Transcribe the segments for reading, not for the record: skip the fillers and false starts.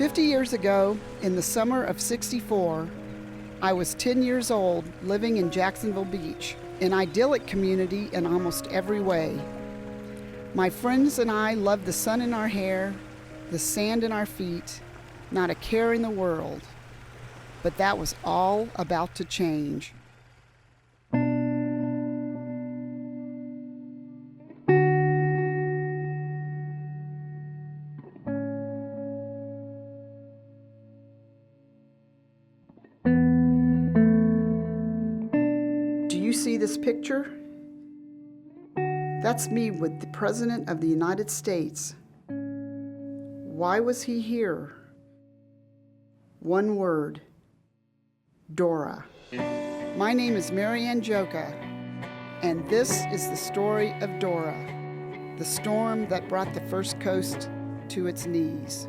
50 years ago, in the summer of '64, I was 10 years old, living in Jacksonville Beach, an idyllic community in almost every way. My friends and I loved the sun in our hair, the sand in our feet, not a care in the world. But that was all about to change. Do you see this picture? That's me with the President of the United States. Why was he here? One word: Dora. My name is Marianne Joka, and this is the story of Dora, the storm that brought the First Coast to its knees.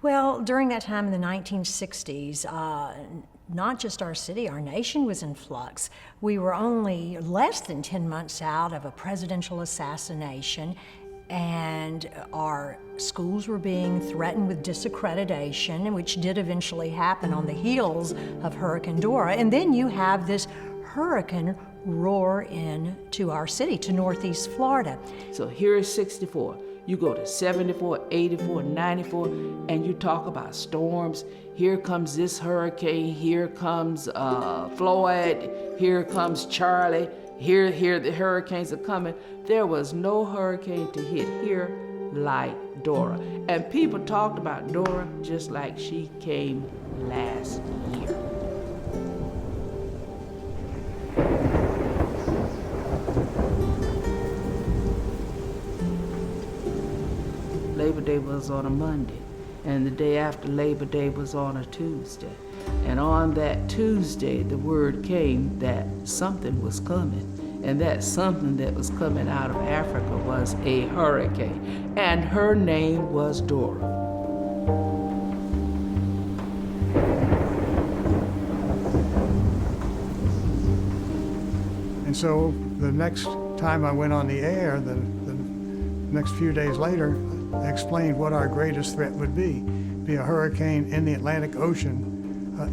Well, during that time in the 1960s, not just our city, our nation was in flux. We were only less than 10 months out of a presidential assassination, and our schools were being threatened with disaccreditation, which did eventually happen on the heels of Hurricane Dora. And then you have this hurricane roar into our city, to Northeast Florida. So here is 64. You go to 74, 84, 94, and you talk about storms. Here comes this hurricane, here comes Floyd, here comes Charlie, here the hurricanes are coming. There was no hurricane to hit here like Dora. And people talked about Dora just like she came last year. Labor Day was on a Monday, and the day after Labor Day was on a Tuesday. And on that Tuesday, the word came that something was coming, and that something that was coming out of Africa was a hurricane, and her name was Dora. And so the next time I went on the air, the next few days later, I explained what our greatest threat would be a hurricane in the Atlantic Ocean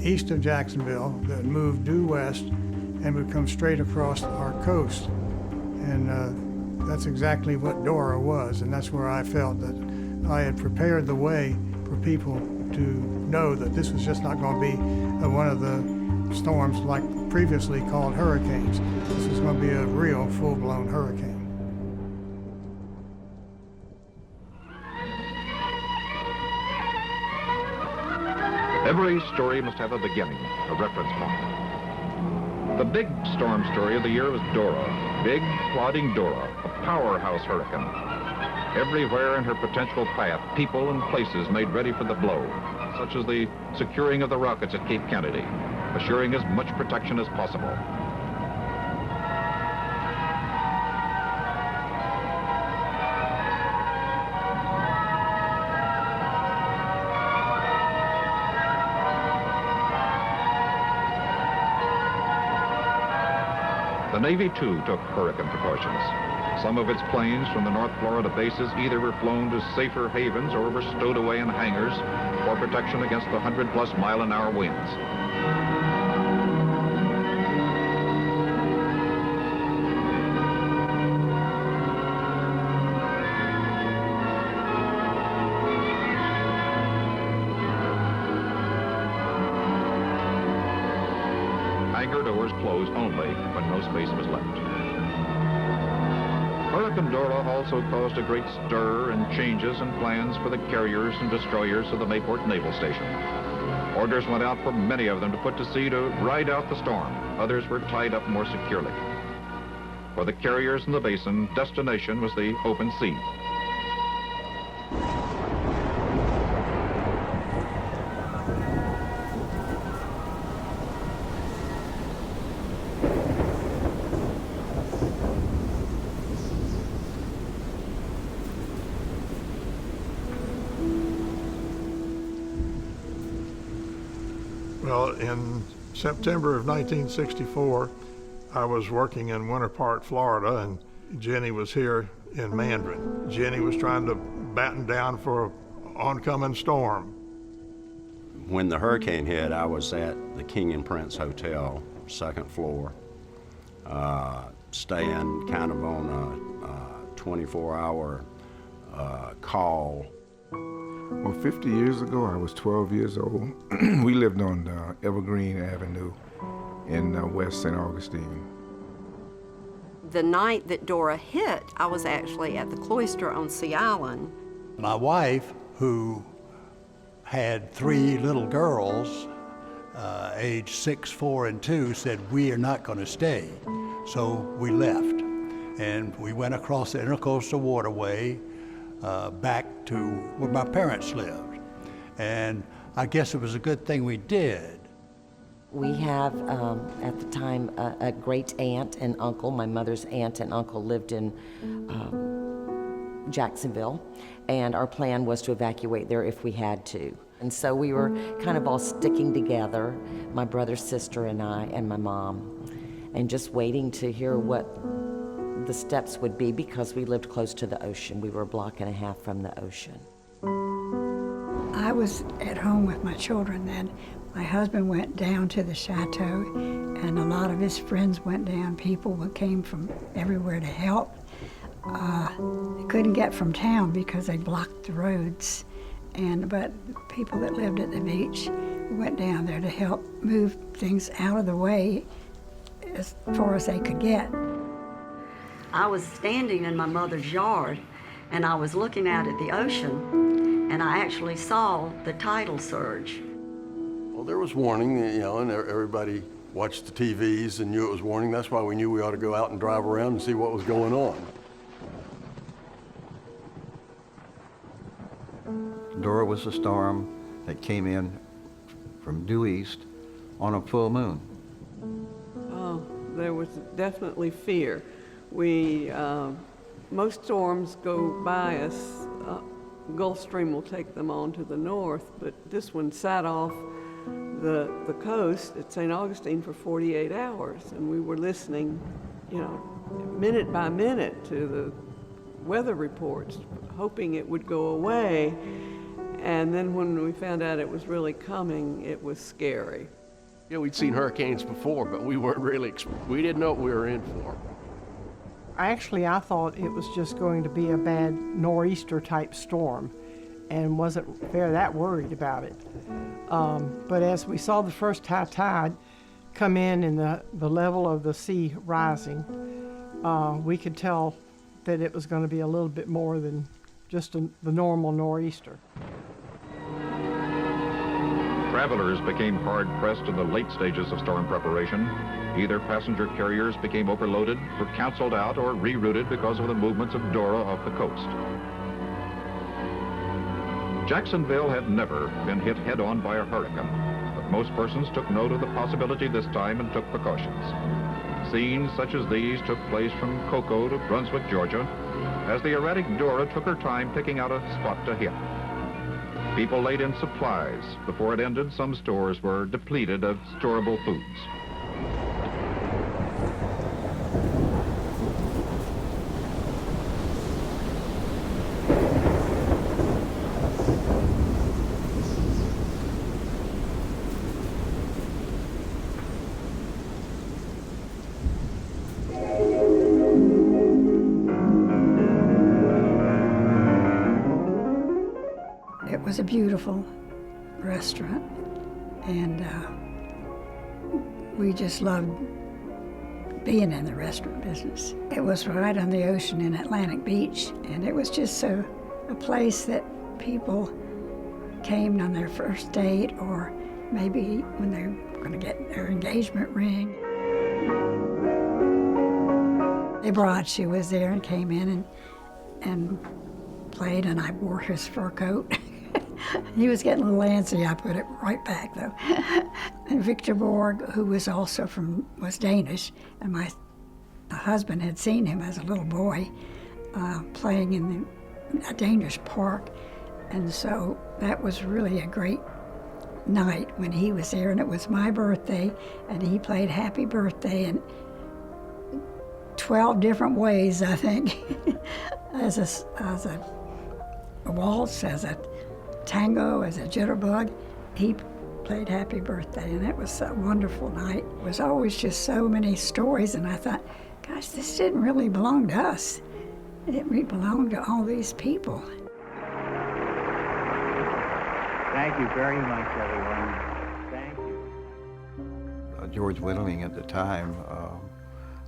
east of Jacksonville that would move due west and would come straight across our coast. And that's exactly what Dora was, and that's where I felt that I had prepared the way for people to know that this was just not going to be one of the storms like previously called hurricanes. This was going to be a real full-blown hurricane. Every story must have a beginning, a reference point. The big storm story of the year was Dora, big, plodding Dora, a powerhouse hurricane. Everywhere in her potential path, people and places made ready for the blow, such as the securing of the rockets at Cape Kennedy, assuring as much protection as possible. The Navy, too, took hurricane precautions. Some of its planes from the North Florida bases either were flown to safer havens or were stowed away in hangars for protection against the 100-plus mile-an-hour winds. Hangar doors closed only when no space was left. Hurricane Dora also caused a great stir and changes in plans for the carriers and destroyers of the Mayport Naval Station. Orders went out for many of them to put to sea to ride out the storm. Others were tied up more securely. For the carriers in the basin, destination was the open sea. Well, in September of 1964, I was working in Winter Park, Florida, and Jenny was here in Mandarin. Jenny was trying to batten down for an oncoming storm. When the hurricane hit, I was at the King and Prince Hotel, second floor, staying kind of on a 24-hour call. Well, 50 years ago, I was 12 years old. We lived on Evergreen Avenue in West St. Augustine. The night that Dora hit, I was actually at the Cloister on Sea Island. My wife, who had 3 little girls, aged 6, 4, and 2, said, "We are not going to stay." So we left, and we went across the Intercoastal Waterway back to where my parents lived. And I guess it was a good thing we did. We have, at the time, a great aunt and uncle. My mother's aunt and uncle lived in Jacksonville, and our plan was to evacuate there if we had to. And so we were kind of all sticking together, my brother, sister, and I, and my mom, and just waiting to hear what the steps would be because we lived close to the ocean. We were a block and a half from the ocean. I was at home with my children then. My husband went down to the chateau, and a lot of his friends went down. People came from everywhere to help. They couldn't get from town because they blocked the roads. But people that lived at the beach went down there to help move things out of the way as far as they could get. I was standing in my mother's yard, and I was looking out at the ocean, and I actually saw the tidal surge. Well, there was warning, and everybody watched the TVs and knew it was warning. That's why we knew we ought to go out and drive around and see what was going on. Dora was a storm that came in from due east on a full moon. Oh, there was definitely fear. Most storms go by us. Gulf Stream will take them on to the north, but this one sat off the coast at St. Augustine for 48 hours, and we were listening, minute by minute to the weather reports, hoping it would go away. And then when we found out it was really coming, it was scary. We'd seen hurricanes before, but we didn't know what we were in for. Actually, I thought it was just going to be a bad nor'easter type storm and wasn't that worried about it. But as we saw the first high tide come in and the level of the sea rising, we could tell that it was going to be a little bit more than just the normal nor'easter. Travelers became hard-pressed in the late stages of storm preparation. Either passenger carriers became overloaded, were canceled out, or rerouted because of the movements of Dora off the coast. Jacksonville had never been hit head-on by a hurricane, but most persons took note of the possibility this time and took precautions. Scenes such as these took place from Cocoa to Brunswick, Georgia, as the erratic Dora took her time picking out a spot to hit. People laid in supplies. Before it ended, some stores were depleted of storable foods. It was a beautiful restaurant, and we just loved being in the restaurant business. It was right on the ocean in Atlantic Beach, and it was just a place that people came on their first date, or maybe when they're going to get their engagement ring. She was there and came in and played, and I wore his fur coat. He was getting a little antsy. I put it right back, though. And Victor Borg, who was also was Danish, and my husband had seen him as a little boy playing in a Danish park. And so that was really a great night when he was there, and it was my birthday, and he played Happy Birthday in 12 different ways, I think, as a waltz, as a tango, as a jitterbug. He played Happy Birthday, and it was a wonderful night. It was always just so many stories, and I thought, gosh, this didn't really belong to us. It belonged to all these people. Thank you very much, everyone. Thank you. George Whittling at the time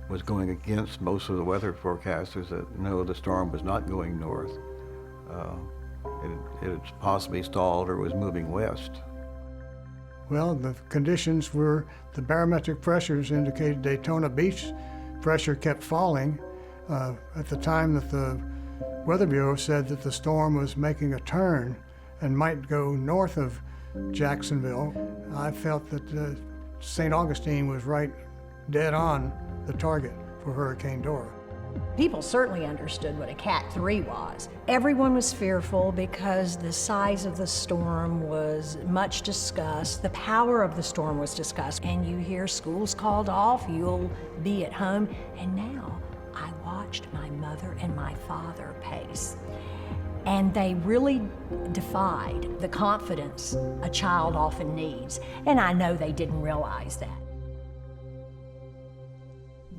was going against most of the weather forecasters that no, the storm was not going north. It had possibly stalled or was moving west. Well, the conditions were, the barometric pressures indicated Daytona Beach pressure kept falling. At the time that the Weather Bureau said that the storm was making a turn and might go north of Jacksonville, I felt that St. Augustine was right dead on the target for Hurricane Dora. People certainly understood what a Cat 3 was. Everyone was fearful because the size of the storm was much discussed. The power of the storm was discussed. And you hear schools called off, you'll be at home. And now I watched my mother and my father pace. And they really defied the confidence a child often needs. And I know they didn't realize that.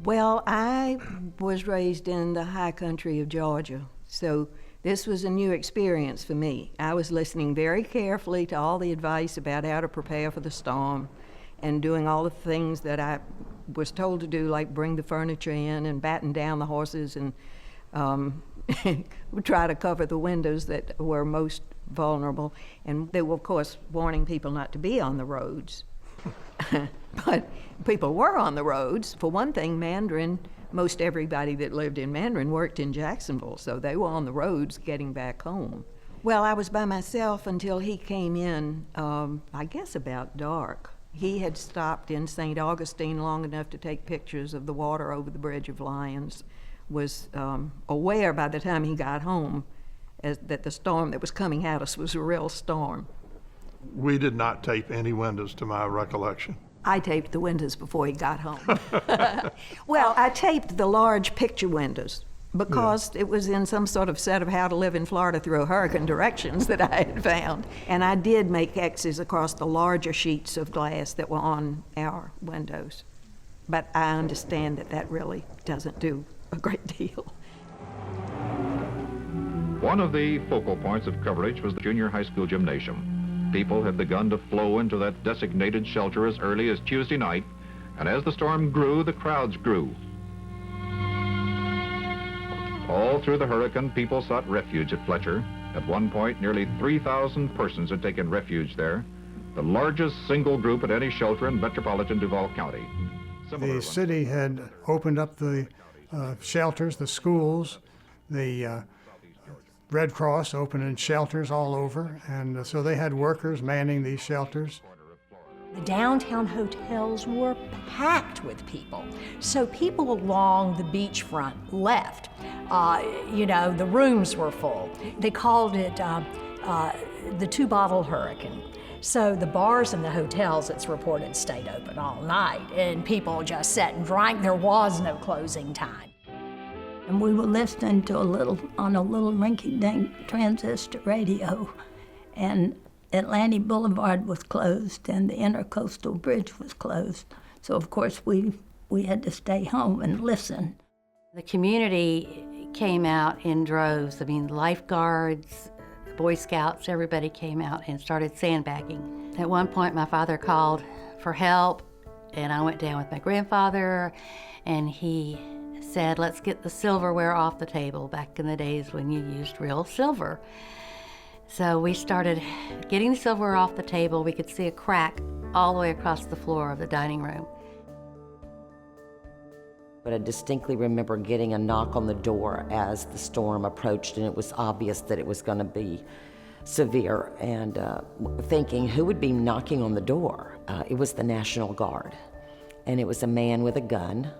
Well, I was raised in the high country of Georgia, so this was a new experience for me. I was listening very carefully to all the advice about how to prepare for the storm and doing all the things that I was told to do, like bring the furniture in and batten down the horses and try to cover the windows that were most vulnerable. And they were, of course, warning people not to be on the roads. But people were on the roads. For one thing, Mandarin, most everybody that lived in Mandarin worked in Jacksonville, so they were on the roads getting back home. Well, I was by myself until he came in, I guess about dark. He had stopped in St. Augustine long enough to take pictures of the water over the Bridge of Lions, was aware by the time he got home that the storm that was coming at us was a real storm. We did not tape any windows, to my recollection. I taped the windows before he got home. Well, I taped the large picture windows because it was in some sort of set of How to Live in Florida Through Hurricane directions that I had found. And I did make X's across the larger sheets of glass that were on our windows. But I understand that that really doesn't do a great deal. One of the focal points of coverage was the junior high school gymnasium. People had begun to flow into that designated shelter as early as Tuesday night, and as the storm grew, the crowds grew. All through the hurricane, people sought refuge at Fletcher. At one point, nearly 3,000 persons had taken refuge there, the largest single group at any shelter in metropolitan Duval County. The city had opened up the shelters, the schools, the Red Cross opening shelters all over, and so they had workers manning these shelters. The downtown hotels were packed with people. So people along the beachfront left. The rooms were full. They called it the two-bottle hurricane. So the bars and the hotels, it's reported, stayed open all night, and people just sat and drank. There was no closing time. And we were listening to on a little rinky-dink transistor radio, and Atlantic Boulevard was closed and the Intercoastal Bridge was closed. So of course we had to stay home and listen. The community came out in droves. I mean, lifeguards, Boy Scouts, everybody came out and started sandbagging. At one point my father called for help, And I went down with my grandfather, and he said, let's get the silverware off the table, back in the days when you used real silver. So we started getting the silverware off the table. We could see a crack all the way across the floor of the dining room. But I distinctly remember getting a knock on the door as the storm approached, and it was obvious that it was going to be severe, and thinking, who would be knocking on the door? It was the National Guard, and it was a man with a gun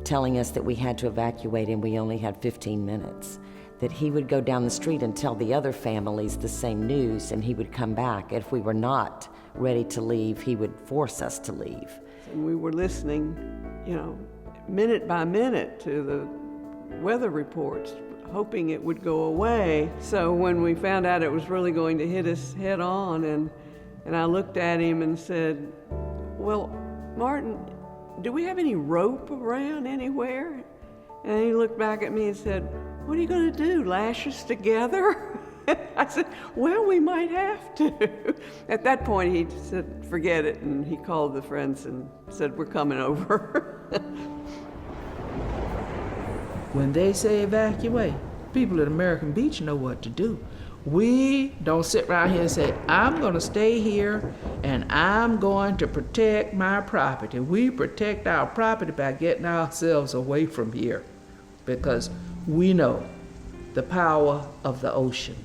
telling us that we had to evacuate and we only had 15 minutes, that he would go down the street and tell the other families the same news, and he would come back. If we were not ready to leave, he would force us to leave. And we were listening, minute by minute to the weather reports, hoping it would go away. So when we found out it was really going to hit us head on, and I looked at him and said, well, Martin, do we have any rope around anywhere? And he looked back at me and said, what are you going to do, lash us together? I said, well, we might have to. At that point, he said, forget it, and he called the friends and said, we're coming over. When they say evacuate, people at American Beach know what to do. We don't sit around here and say, I'm going to stay here and I'm going to protect my property. We protect our property by getting ourselves away from here, because we know the power of the ocean.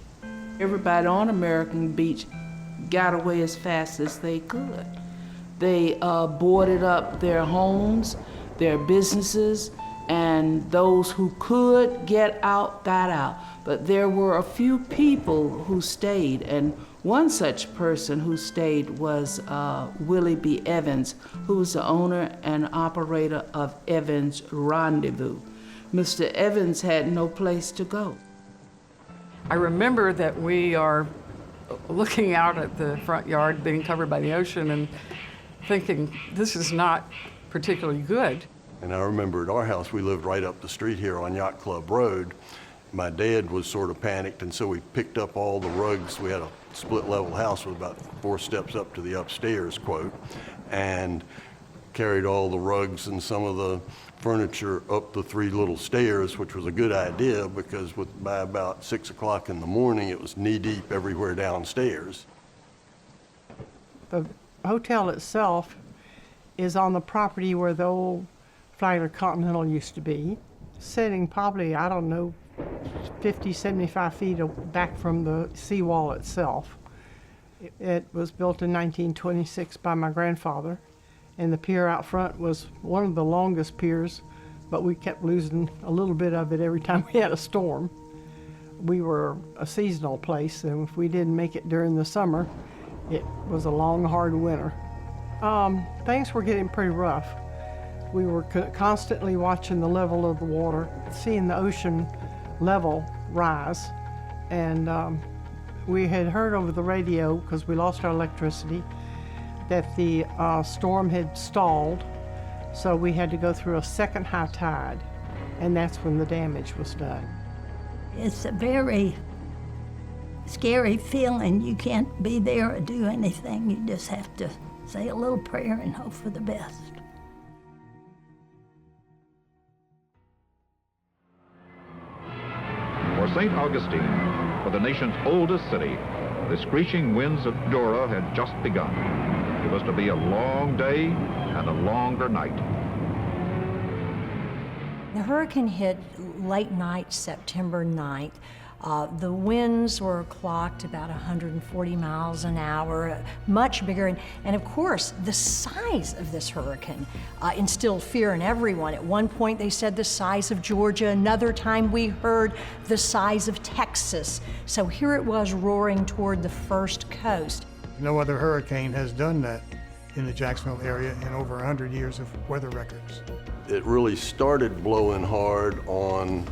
Everybody on American Beach got away as fast as they could. They boarded up their homes, their businesses, and those who could get out got out. But there were a few people who stayed, and one such person who stayed was Willie B. Evans, who was the owner and operator of Evans Rendezvous. Mr. Evans had no place to go. I remember that we are looking out at the front yard being covered by the ocean and thinking, this is not particularly good. And I remember at our house, we lived right up the street here on Yacht Club Road. My dad was sort of panicked, and so we picked up all the rugs. We had a split-level house with about 4 steps up to the upstairs, quote, and carried all the rugs and some of the furniture up the 3 little stairs, which was a good idea because by about 6 o'clock in the morning, it was knee-deep everywhere downstairs. The hotel itself is on the property where the old Flagler Continental used to be, sitting probably, 50, 75 feet back from the seawall itself. It was built in 1926 by my grandfather, and the pier out front was one of the longest piers, but we kept losing a little bit of it every time we had a storm. We were a seasonal place, and if we didn't make it during the summer, it was a long, hard winter. Things were getting pretty rough. We were constantly watching the level of the water, seeing the ocean level rise, and we had heard over the radio, because we lost our electricity, that the storm had stalled, so we had to go through a second high tide, and that's when the damage was done. It's a very scary feeling. You can't be there or do anything. You just have to say a little prayer and hope for the best. For St. Augustine, for the nation's oldest city, the screeching winds of Dora had just begun. It was to be a long day and a longer night. The hurricane hit late night, September 9th. The winds were clocked about 140 miles an hour, much bigger. And of course, the size of this hurricane instilled fear in everyone. At one point, they said the size of Georgia. Another time, we heard the size of Texas. So here it was roaring toward the first coast. No other hurricane has done that in the Jacksonville area in over 100 years of weather records. It really started blowing hard on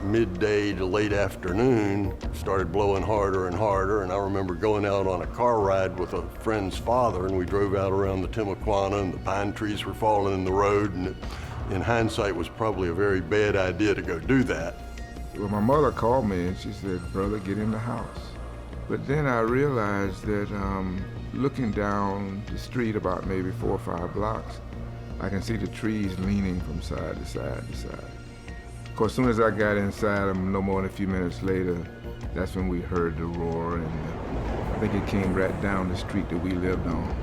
midday to late afternoon, started blowing harder and harder, and I remember going out on a car ride with a friend's father, and we drove out around the Timuquana, and the pine trees were falling in the road, and it, in hindsight, was probably a very bad idea to go do that. Well, my mother called me and she said, brother, get in the house. But then I realized that looking down the street about maybe 4 or 5 blocks, I can see the trees leaning from side to side to side. Of course, as soon as I got inside, no more than a few minutes later, that's when we heard the roar, and I think it came right down the street that we lived on.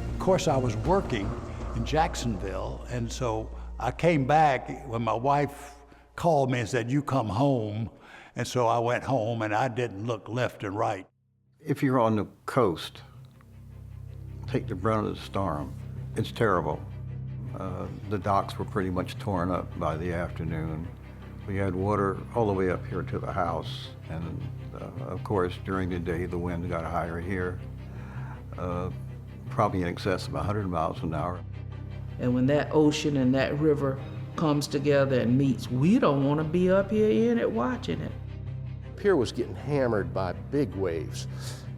Of course, I was working in Jacksonville, and so I came back when my wife called me and said, "You come home." And so I went home, and I didn't look left and right. If you're on the coast, take the brunt of the storm. It's terrible. The docks were pretty much torn up by the afternoon. We had water all the way up here to the house, and of course, during the day, the wind got higher here. Probably in excess of 100 miles an hour. And when that ocean and that river comes together and meets, we don't want to be up here in it watching it. The pier was getting hammered by big waves,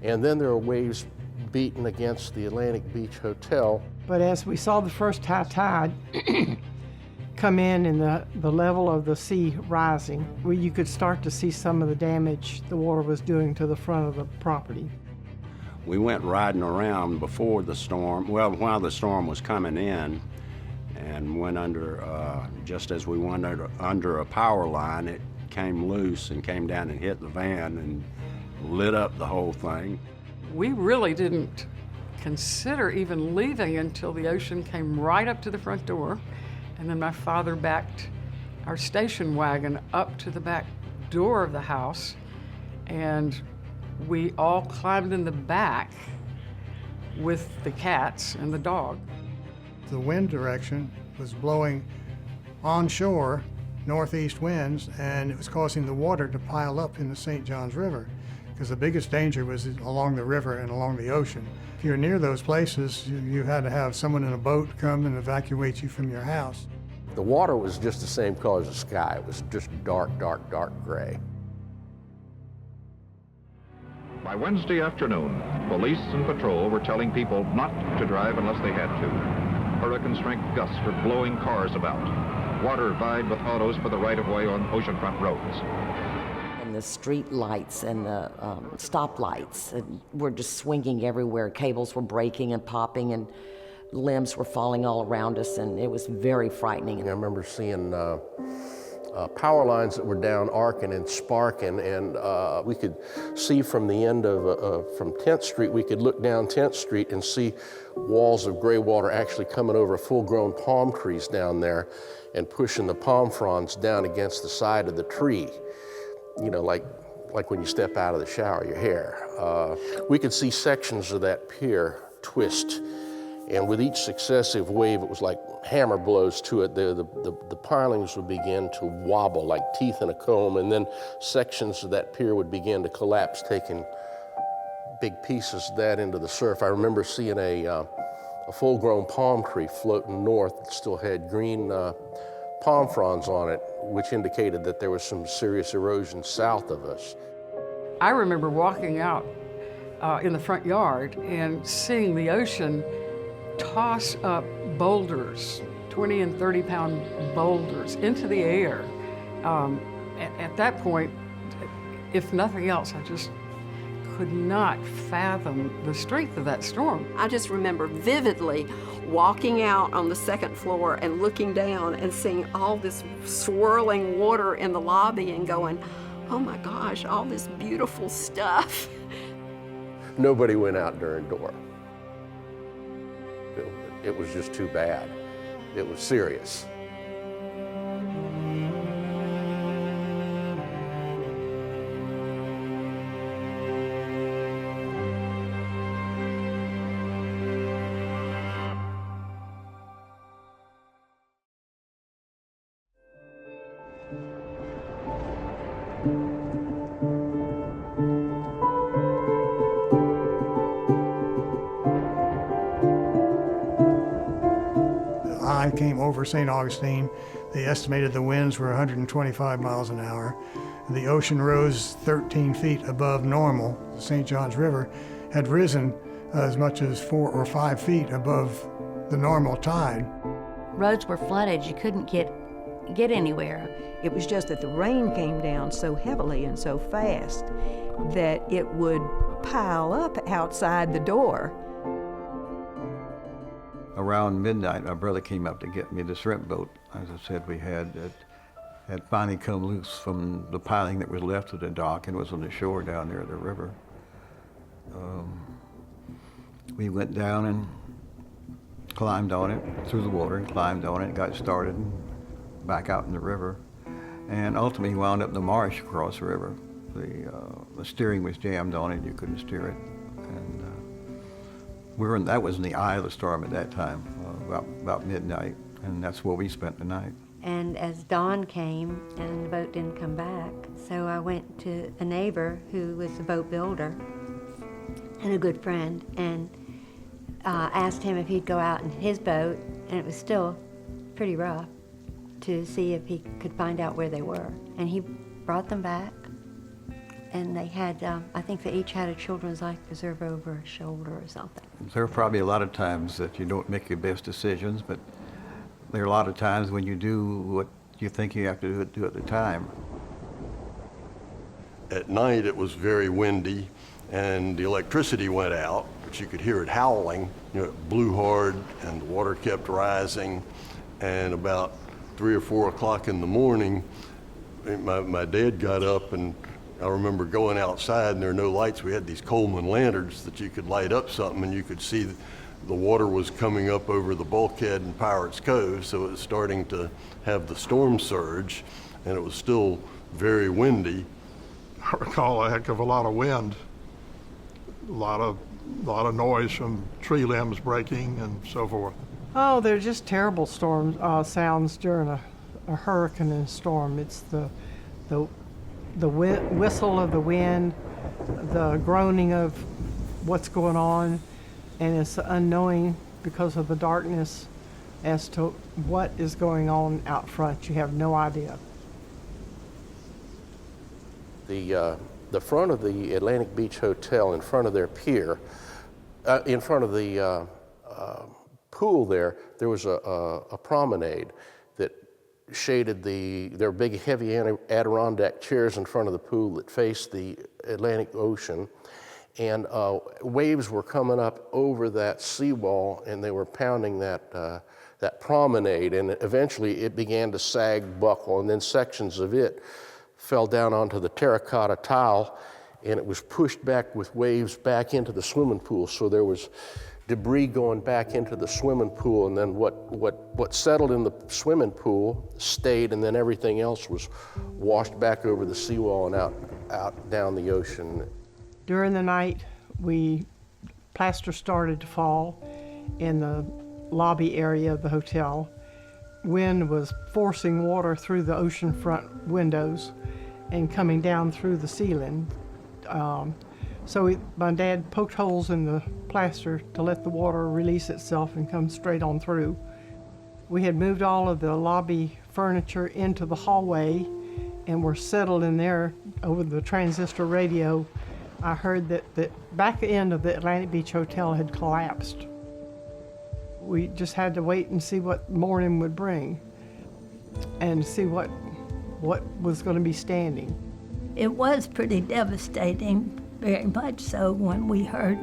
and then there were waves beating against the Atlantic Beach Hotel. But as we saw the first high tide come in and the level of the sea rising, you could start to see some of the damage the water was doing to the front of the property. We went riding around before the storm, well, while the storm was coming in, and went under, just as we went under a power line, it came loose and came down and hit the van and lit up the whole thing. We really didn't consider even leaving until the ocean came right up to the front door, and then my father backed our station wagon up to the back door of the house, and we all climbed in the back with the cats and the dog. The wind direction was blowing onshore, northeast winds, and it was causing the water to pile up in the St. Johns River, because the biggest danger was along the river and along the ocean. If you're near those places, you had to have someone in a boat come and evacuate you from your house. The water was just the same color as the sky. It was just dark, dark, dark gray. By Wednesday afternoon, police and patrol were telling people not to drive unless they had to. Hurricane-strength gusts were blowing cars about. Water vied with autos for the right-of-way on oceanfront roads. And the street lights and the stop lights were just swinging everywhere. Cables were breaking and popping, and limbs were falling all around us, and it was very frightening. I remember seeing power lines that were down arcing and sparking, and we could see from the end of, from 10th Street, we could look down 10th Street and see walls of gray water actually coming over full-grown palm trees down there and pushing the palm fronds down against the side of the tree, you know, like when you step out of the shower, your hair. We could see sections of that pier twist, and with each successive wave, it was like hammer blows to it. The pilings would begin to wobble like teeth in a comb, and then sections of that pier would begin to collapse, taking big pieces of that into the surf. I remember seeing a full-grown palm tree floating north that still had green palm fronds on it, which indicated that there was some serious erosion south of us. I remember walking out in the front yard and seeing the ocean toss up boulders, 20 and 30-pound boulders, into the air. At that point, if nothing else, I just could not fathom the strength of that storm. I just remember vividly walking out on the second floor and looking down and seeing all this swirling water in the lobby and going, oh my gosh, all this beautiful stuff. Nobody went out during Dora. It was just too bad. It was serious. I came over St. Augustine. They estimated the winds were 125 miles an hour. The ocean rose 13 feet above normal, the St. Johns River, had risen as much as 4 or 5 feet above the normal tide. Roads were flooded. You couldn't get anywhere. It was just that the rain came down so heavily and so fast that it would pile up outside the door. Around midnight, my brother came up to get me the shrimp boat. As I said, we had finally come loose from the piling that was left of the dock and was on the shore down near the river. We went down and climbed on it, through the water, and climbed on it, got started, and back out in the river, and ultimately wound up in the marsh across the river. The steering was jammed on it, you couldn't steer it. And that was in the eye of the storm at that time, about midnight, and that's where we spent the night. And as dawn came and the boat didn't come back, so I went to a neighbor who was a boat builder and a good friend, and asked him if he'd go out in his boat, and it was still pretty rough, to see if he could find out where they were. And he brought them back, and they had, I think they each had a children's life preserver over a shoulder or something. There are probably a lot of times that you don't make your best decisions, but there are a lot of times when you do what you think you have to do at the time. At night it was very windy and the electricity went out, but you could hear it howling. You know, it blew hard and the water kept rising, and about 3 or 4 o'clock in the morning, my dad got up, and I remember going outside and there were no lights. We had these Coleman lanterns that you could light up something and you could see the water was coming up over the bulkhead in Pirates Cove, so it was starting to have the storm surge, and it was still very windy. I recall a heck of a lot of wind, a lot of noise from tree limbs breaking and so forth. Oh, they're just terrible storm sounds during a hurricane and storm. It's the whistle of the wind, the groaning of what's going on, and it's unknowing because of the darkness as to what is going on out front. You have no idea. The front of the Atlantic Beach Hotel, in front of their pier, in front of the pool there was a promenade that shaded their big heavy Adirondack chairs in front of the pool that faced the Atlantic Ocean. And waves were coming up over that seawall, and they were pounding that promenade, and eventually it began to sag, buckle, and then sections of it fell down onto the terracotta tile, and it was pushed back with waves back into the swimming pool. So there was debris going back into the swimming pool, and then what settled in the swimming pool stayed, and then everything else was washed back over the seawall and out down the ocean. During the night, plaster started to fall in the lobby area of the hotel. Wind was forcing water through the oceanfront windows and coming down through the ceiling. So my dad poked holes in the plaster to let the water release itself and come straight on through. We had moved all of the lobby furniture into the hallway and were settled in there. Over the transistor radio, I heard that the back end of the Atlantic Beach Hotel had collapsed. We just had to wait and see what morning would bring and see what was going to be standing. It was pretty devastating, very much so, when we heard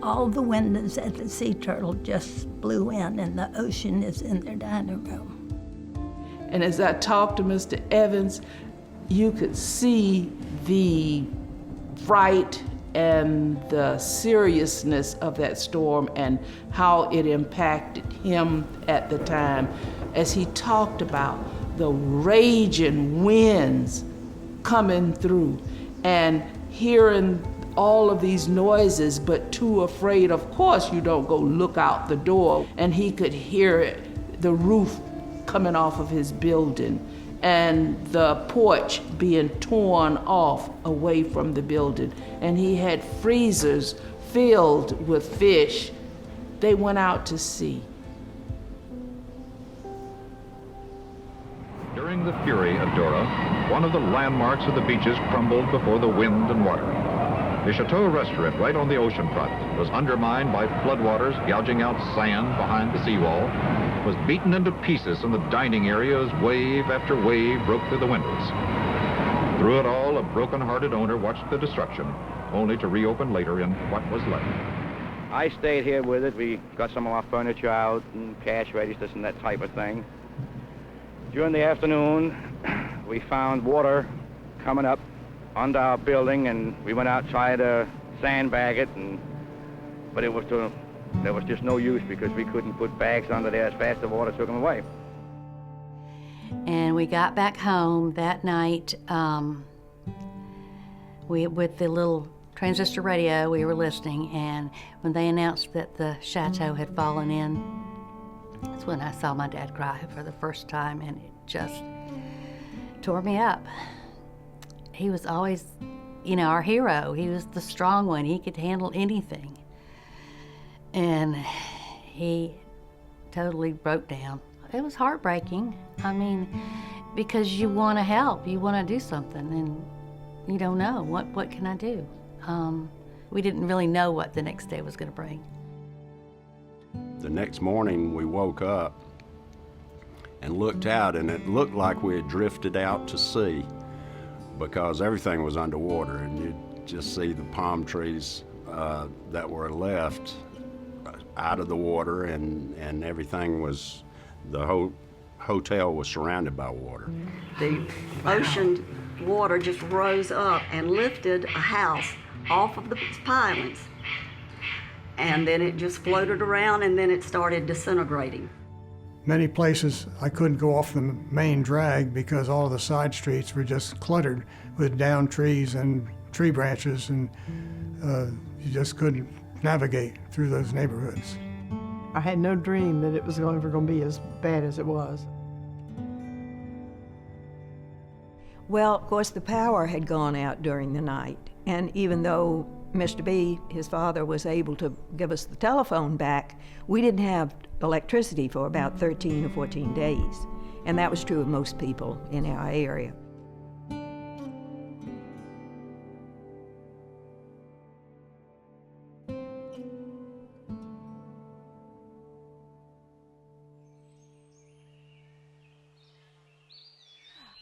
all the windows at the Sea Turtle just blew in and the ocean is in their dining room. And as I talked to Mr. Evans, you could see the fright and the seriousness of that storm and how it impacted him at the time, as he talked about the raging winds coming through and hearing all of these noises, but too afraid. Of course, you don't go look out the door. And he could hear the roof coming off of his building and the porch being torn off away from the building. And he had freezers filled with fish. They went out to sea. During the fury of Dora, one of the landmarks of the beaches crumbled before the wind and water. The Chateau restaurant right on the oceanfront was undermined by floodwaters gouging out sand behind the seawall, was beaten into pieces in the dining area as wave after wave broke through the windows. Through it all, a broken-hearted owner watched the destruction, only to reopen later in what was left. I stayed here with it. We got some of our furniture out and cash registers and that type of thing. During the afternoon, we found water coming up under our building, and we went out, tried to sandbag it, but there was just no use because we couldn't put bags under there as fast as the water took them away. And we got back home that night. With the little transistor radio, we were listening, and when they announced that the chateau had fallen in, that's when I saw my dad cry for the first time, and it just tore me up. He was always, our hero. He was the strong one. He could handle anything. And he totally broke down. It was heartbreaking. Because you want to help, you want to do something, and you don't know, what can I do? We didn't really know what the next day was going to bring. The next morning we woke up and looked out, and it looked like we had drifted out to sea because everything was underwater, and you'd just see the palm trees that were left out of the water, and everything was, the whole hotel was surrounded by water. The ocean water just rose up and lifted a house off of the pilings. And then it just floated around, and then it started disintegrating. Many places I couldn't go off the main drag because all of the side streets were just cluttered with downed trees and tree branches, and you just couldn't navigate through those neighborhoods. I had no dream that it was ever going to be as bad as it was. Well, of course, the power had gone out during the night, and even though Mr. B, his father, was able to give us the telephone back, we didn't have electricity for about 13 or 14 days, and that was true of most people in our area.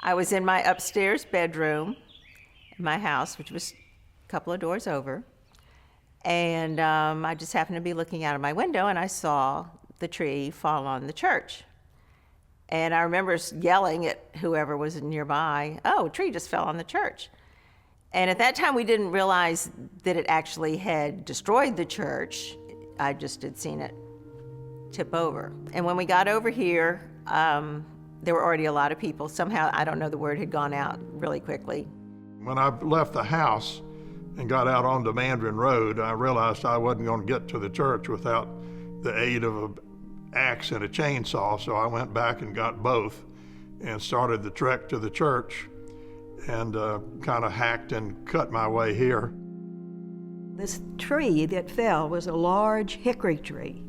I was in my upstairs bedroom in my house, which was a couple of doors over, and I just happened to be looking out of my window, and I saw the tree fall on the church. And I remember yelling at whoever was nearby, "Oh, a tree just fell on the church." And at that time, we didn't realize that it actually had destroyed the church. I just had seen it tip over. And when we got over here, there were already a lot of people. Somehow, I don't know, the word had gone out really quickly. When I left the house and got out onto Mandarin Road, I realized I wasn't going to get to the church without the aid of an axe and a chainsaw, so I went back and got both and started the trek to the church and kind of hacked and cut my way here. This tree that fell was a large hickory tree,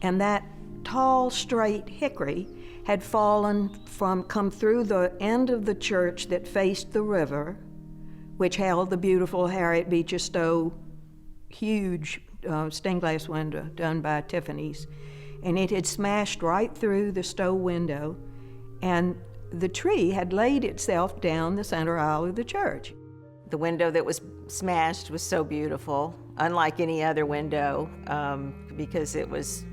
and that tall, straight hickory had come through the end of the church that faced the river, which held the beautiful Harriet Beecher Stowe huge stained glass window done by Tiffany's. And it had smashed right through the Stowe window, and the tree had laid itself down the center aisle of the church. The window that was smashed was so beautiful, unlike any other window, because it was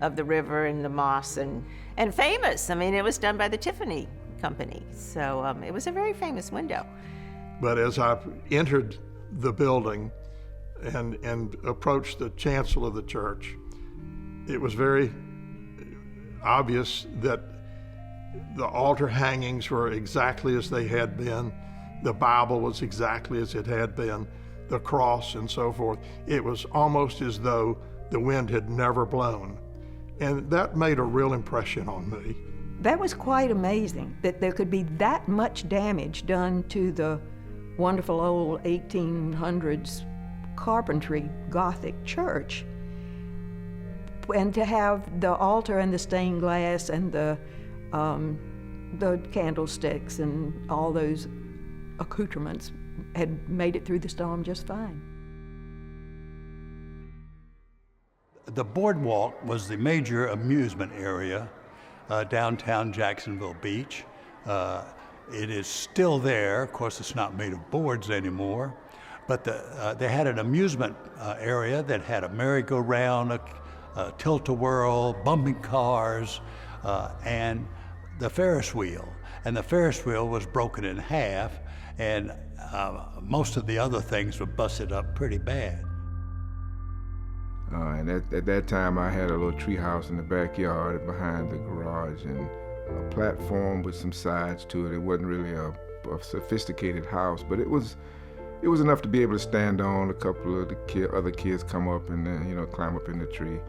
of the river and the moss and famous. I mean, it was done by the Tiffany Company, so it was a very famous window. But as I entered the building and approached the chancel of the church, it was very obvious that the altar hangings were exactly as they had been. The Bible was exactly as it had been, the cross and so forth. It was almost as though the wind had never blown. And that made a real impression on me. That was quite amazing, that there could be that much damage done to the wonderful old 1800s carpentry Gothic church. And to have the altar and the stained glass and the candlesticks and all those accoutrements had made it through the storm just fine. The boardwalk was the major amusement area downtown Jacksonville Beach. It is still there. Of course, it's not made of boards anymore. But they had an amusement area that had a merry-go-round, a tilt-a-whirl, bumping cars, and the Ferris wheel. And the Ferris wheel was broken in half, and most of the other things were busted up pretty bad. And at that time, I had a little tree house in the backyard behind the garage, and a platform with some sides to it. It wasn't really a sophisticated house, but it was enough to be able to stand on. A couple of the other kids come up and climb up in the tree.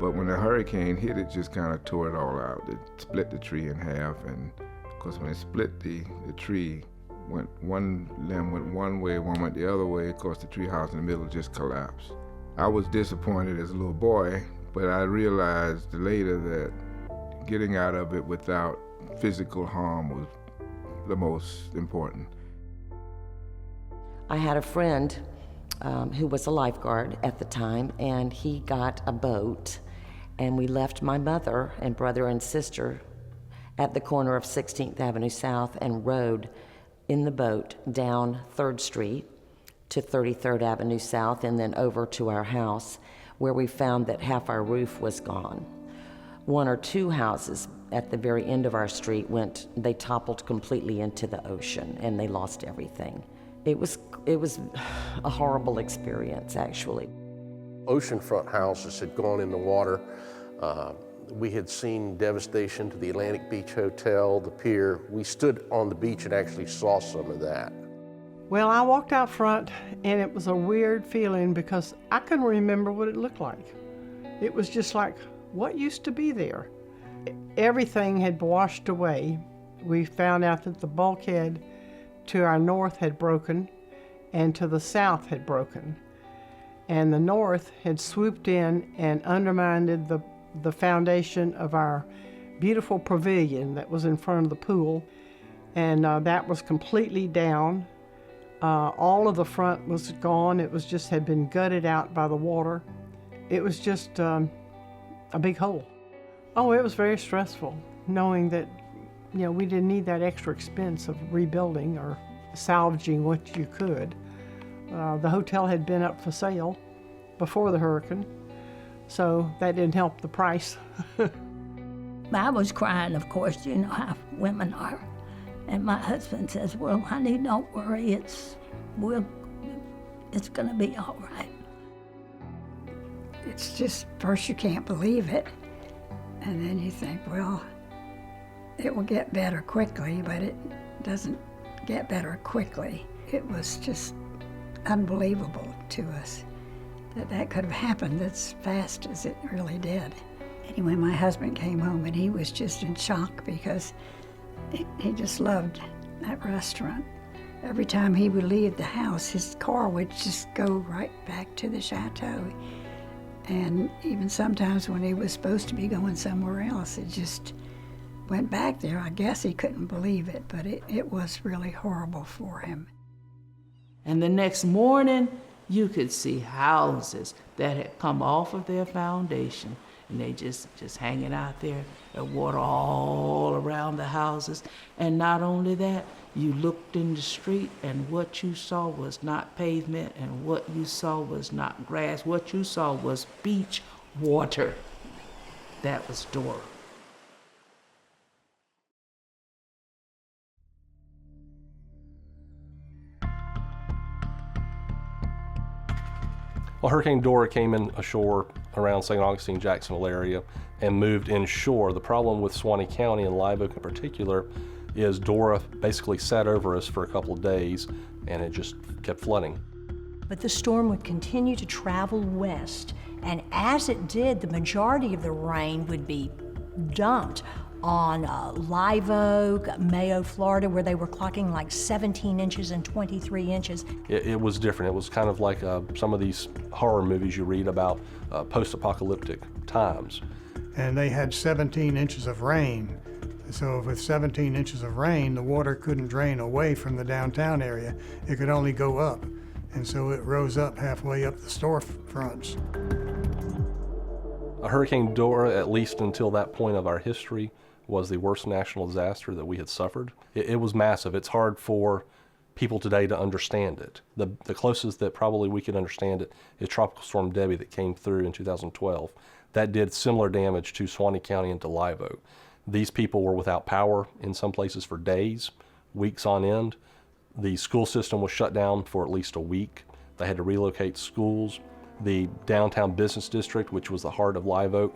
But when the hurricane hit, it just kind of tore it all out. It split the tree in half, and of course, when it split the tree, one limb went one way, one went the other way. Of course, the tree house in the middle just collapsed. I was disappointed as a little boy, but I realized later that getting out of it without physical harm was the most important. I had a friend who was a lifeguard at the time, and he got a boat, and we left my mother and brother and sister at the corner of 16th Avenue South and rode in the boat down 3rd Street to 33rd Avenue South and then over to our house, where we found that half our roof was gone. 1 or 2 houses at the very end of our street they toppled completely into the ocean, and they lost everything. It was a horrible experience, actually. Oceanfront houses had gone in the water. We had seen devastation to the Atlantic Beach Hotel, the pier. We stood on the beach and actually saw some of that. Well, I walked out front, and it was a weird feeling because I couldn't remember what it looked like. It was just like, what used to be there? Everything had washed away. We found out that the bulkhead to our north had broken, and to the south had broken. And the north had swooped in and undermined the foundation of our beautiful pavilion that was in front of the pool, and that was completely down. All of the front was gone. It was just had been gutted out by the water. It was just a big hole. Oh, it was very stressful, knowing that we didn't need that extra expense of rebuilding or salvaging what you could. The hotel had been up for sale before the hurricane, so that didn't help the price. I was crying, of course, you know how women are. And my husband says, well, honey, don't worry, it's gonna be all right. It's just, first you can't believe it, and then you think, well, it will get better quickly, but it doesn't get better quickly. It was just unbelievable to us that could have happened as fast as it really did. Anyway, my husband came home and he was just in shock because he just loved that restaurant. Every time he would leave the house, his car would just go right back to the chateau. And even sometimes when he was supposed to be going somewhere else, it just went back there. I guess he couldn't believe it, but it was really horrible for him. And the next morning, you could see houses that had come off of their foundation, and they just hanging out there, the water all around the houses. And not only that, you looked in the street, and what you saw was not pavement, and what you saw was not grass. What you saw was beach water. That was Dora. Well, Hurricane Dora came in ashore around St. Augustine, Jacksonville area and moved inshore. The problem with Suwannee County and Live Oak in particular is Dora basically sat over us for a couple of days and it just kept flooding. But the storm would continue to travel west, and as it did, the majority of the rain would be dumped on Live Oak, Mayo, Florida, where they were clocking like 17 inches and 23 inches. It was different. It was kind of like some of these horror movies you read about post-apocalyptic times. And they had 17 inches of rain. So with 17 inches of rain, the water couldn't drain away from the downtown area. It could only go up. And so it rose up halfway up the storefronts. Hurricane Dora, at least until that point of our history, was the worst national disaster that we had suffered. It was massive. It's hard for people today to understand it. The closest that probably we could understand it is Tropical Storm Debbie that came through in 2012. That did similar damage to Suwannee County and to Live Oak. These people were without power in some places for days, weeks on end. The school system was shut down for at least a week. They had to relocate schools. The downtown business district, which was the heart of Live Oak,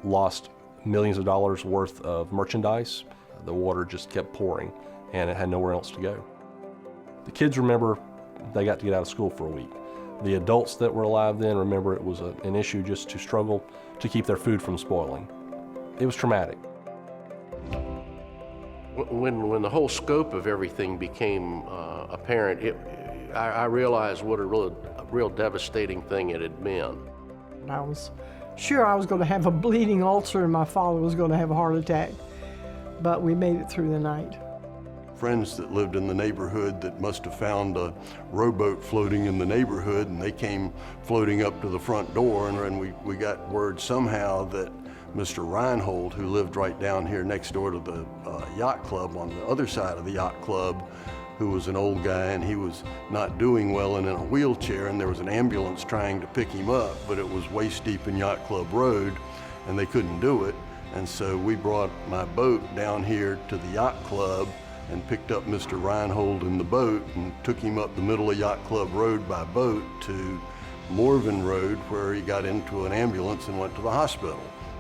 lost millions of dollars worth of merchandise. The water just kept pouring and it had nowhere else to go. The kids remember they got to get out of school for a week. The adults that were alive then remember it was an issue just to struggle to keep their food from spoiling. It was traumatic. When the whole scope of everything became apparent, I realized what a real devastating thing it had been. I was sure I was going to have a bleeding ulcer and my father was going to have a heart attack, but we made it through the night. Friends that lived in the neighborhood that must have found a rowboat floating in the neighborhood, and they came floating up to the front door, and we got word somehow that Mr. Reinhold, who lived right down here next door to the yacht club on the other side of the yacht club, who was an old guy and he was not doing well and in a wheelchair, and there was an ambulance trying to pick him up, but it was waist deep in Yacht Club Road and they couldn't do it. And so we brought my boat down here to the yacht club and picked up Mr. Reinhold in the boat and took him up the middle of Yacht Club Road by boat to Morven Road, where he got into an ambulance and went to the hospital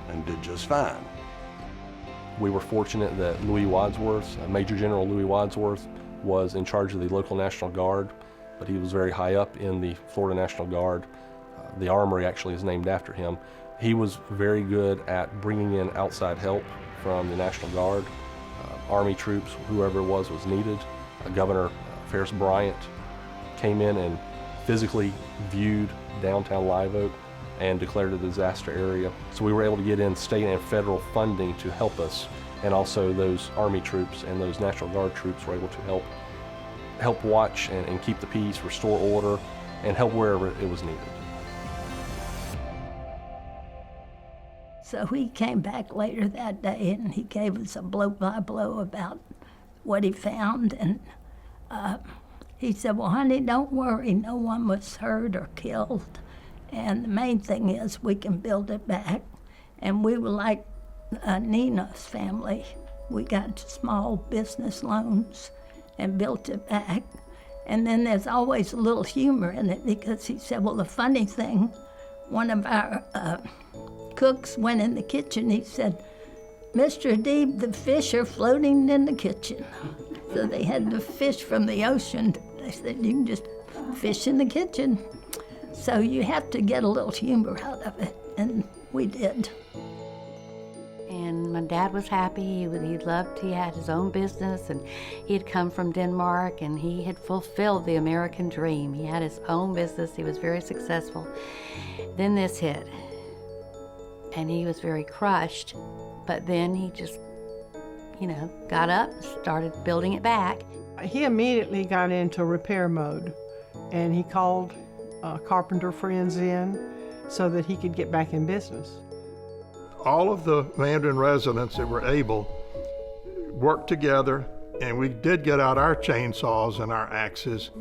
and did just fine. We were fortunate that Louis Wadsworth, Major General Louis Wadsworth, was in charge of the local National Guard, but he was very high up in the Florida National Guard. The Armory actually is named after him. He was very good at bringing in outside help from the National Guard. Army troops, whoever it was needed. Governor Ferris Bryant came in and physically viewed downtown Live Oak and declared it a disaster area. So we were able to get in state and federal funding to help us, and also those Army troops and those National Guard troops were able to help watch and keep the peace, restore order, and help wherever it was needed. So he came back later that day and he gave us a blow-by-blow about what he found, and he said, well, honey, don't worry, no one was hurt or killed, and the main thing is we can build it back. And we were like Nina's family. We got small business loans and built it back. And then there's always a little humor in it, because he said, well, the funny thing, one of our cooks went in the kitchen. He said, Mr. Deeb, the fish are floating in the kitchen. So they had the fish from the ocean. They said, you can just fish in the kitchen. So you have to get a little humor out of it, and we did. And my dad was happy. He had his own business, and he had come from Denmark, and he had fulfilled the American dream. He had his own business. He was very successful. Then this hit, and he was very crushed. But then he just, got up and started building it back. He immediately got into repair mode, and he called carpenter friends in so that he could get back in business. All of the Mandarin residents that were able worked together, and we did get out our chainsaws and our axes,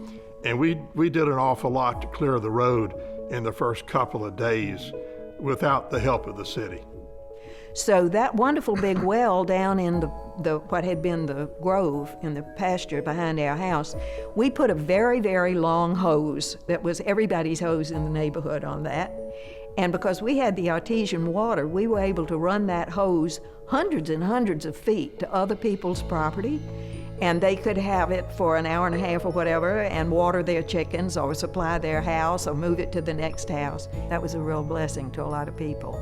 and we did an awful lot to clear the road in the first couple of days without the help of the city. So that wonderful big well down in the what had been the grove in the pasture behind our house, we put a very, very long hose that was everybody's hose in the neighborhood on that. And because we had the artesian water, we were able to run that hose hundreds and hundreds of feet to other people's property, and they could have it for an hour and a half or whatever and water their chickens or supply their house or move it to the next house. That was a real blessing to a lot of people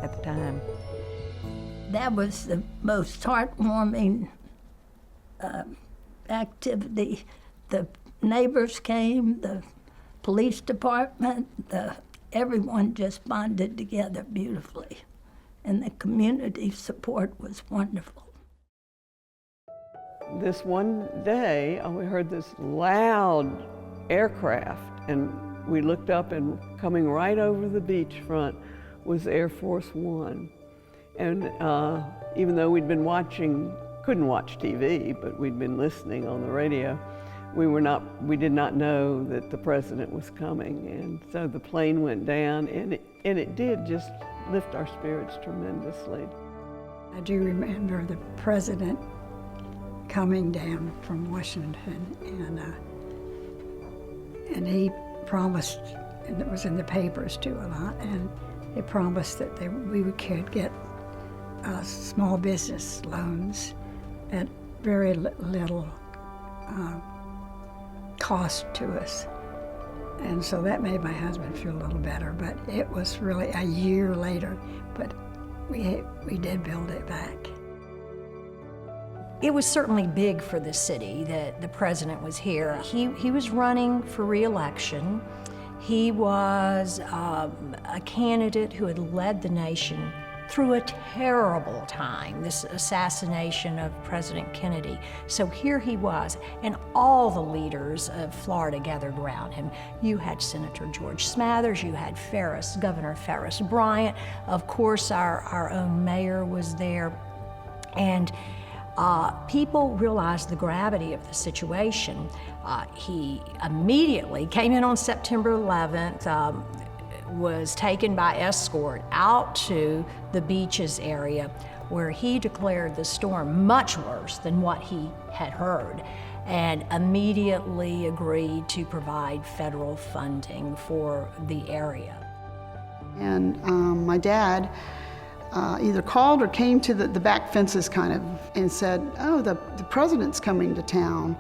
at the time. That was the most heartwarming activity. The neighbors came, the police department, everyone just bonded together beautifully, and the community support was wonderful. This one day, we heard this loud aircraft, and we looked up, and coming right over the beachfront was Air Force One. And even though we'd been couldn't watch TV, but we'd been listening on the radio, we did not know that the president was coming. And so the plane went down, and it did just lift our spirits tremendously. I do remember the president coming down from Washington, and he promised, and it was in the papers too a lot, and he promised that we could get small business loans at very little cost to us. And so that made my husband feel a little better, but it was really a year later, but we did build it back. It was certainly big for the city that the president was here. He was running for re-election. He was a candidate who had led the nation through a terrible time, this assassination of President Kennedy. So here he was, and all the leaders of Florida gathered around him. You had Senator George Smathers, you had Governor Ferris Bryant, of course our own mayor was there, and people realized the gravity of the situation. He immediately came in on September 11th, was taken by escort out to the beaches area where he declared the storm much worse than what he had heard and immediately agreed to provide federal funding for the area. And my dad either called or came to the back fences and said, oh, the president's coming to town.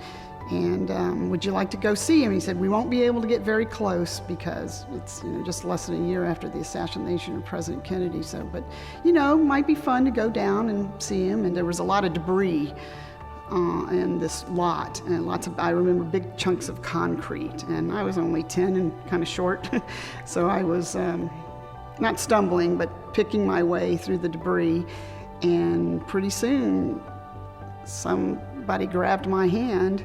And would you like to go see him? He said, we won't be able to get very close because it's just less than a year after the assassination of President Kennedy. So, but might be fun to go down and see him. And there was a lot of debris in this lot, and I remember big chunks of concrete. And I was only 10 and kind of short, so I was not stumbling, but picking my way through the debris. And pretty soon, somebody grabbed my hand,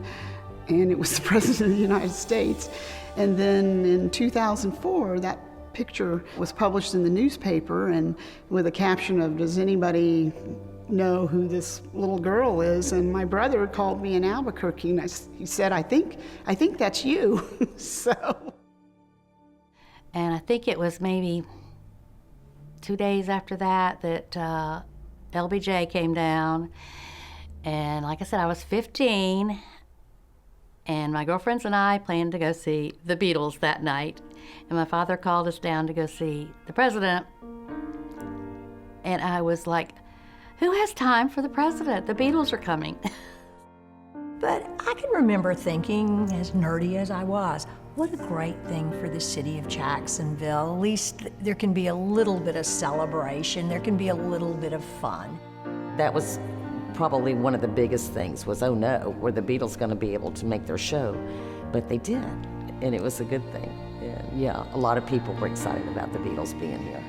and it was the President of the United States. And then in 2004, that picture was published in the newspaper, and with a caption of, does anybody know who this little girl is? And my brother called me in Albuquerque, and he said, I think that's you. So. And I think it was maybe 2 days after that LBJ came down. And like I said, I was 15, and my girlfriends and I planned to go see the Beatles that night. And my father called us down to go see the president. And I was like, who has time for the president? The Beatles are coming. But I can remember thinking, as nerdy as I was, what a great thing for the city of Jacksonville. At least there can be a little bit of celebration. There can be a little bit of fun. That was probably one of the biggest things was, oh no, were the Beatles going to be able to make their show? But they did, and it was a good thing. And yeah, a lot of people were excited about the Beatles being here.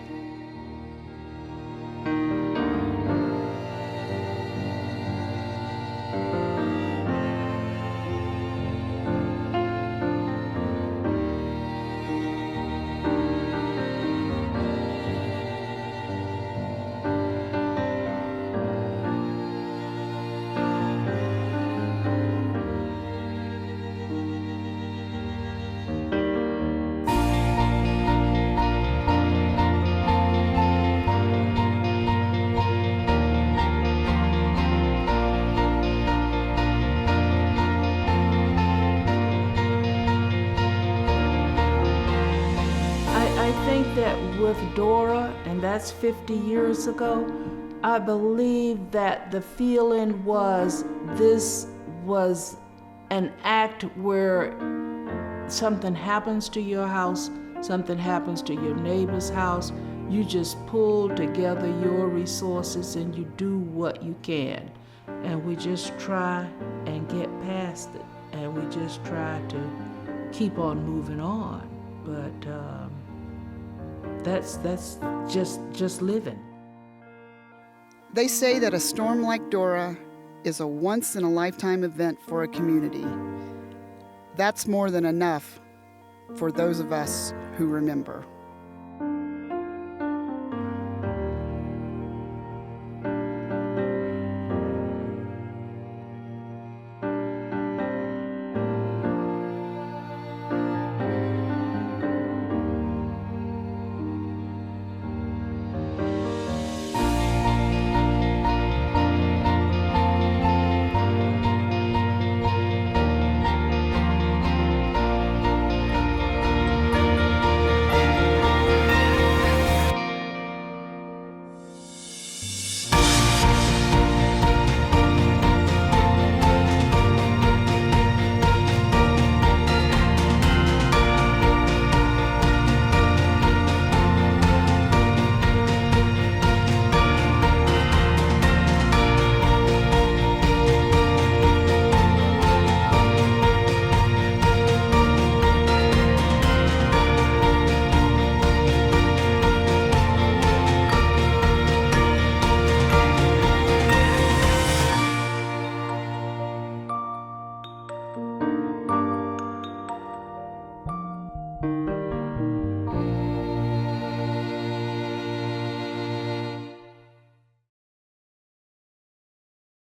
With Dora, and that's 50 years ago, I believe that the feeling was this was an act where something happens to your house, something happens to your neighbor's house, you just pull together your resources and you do what you can. And we just try and get past it, and we just try to keep on moving on. But that's just living. They say that a storm like Dora is a once-in-a-lifetime event for a community. That's more than enough for those of us who remember.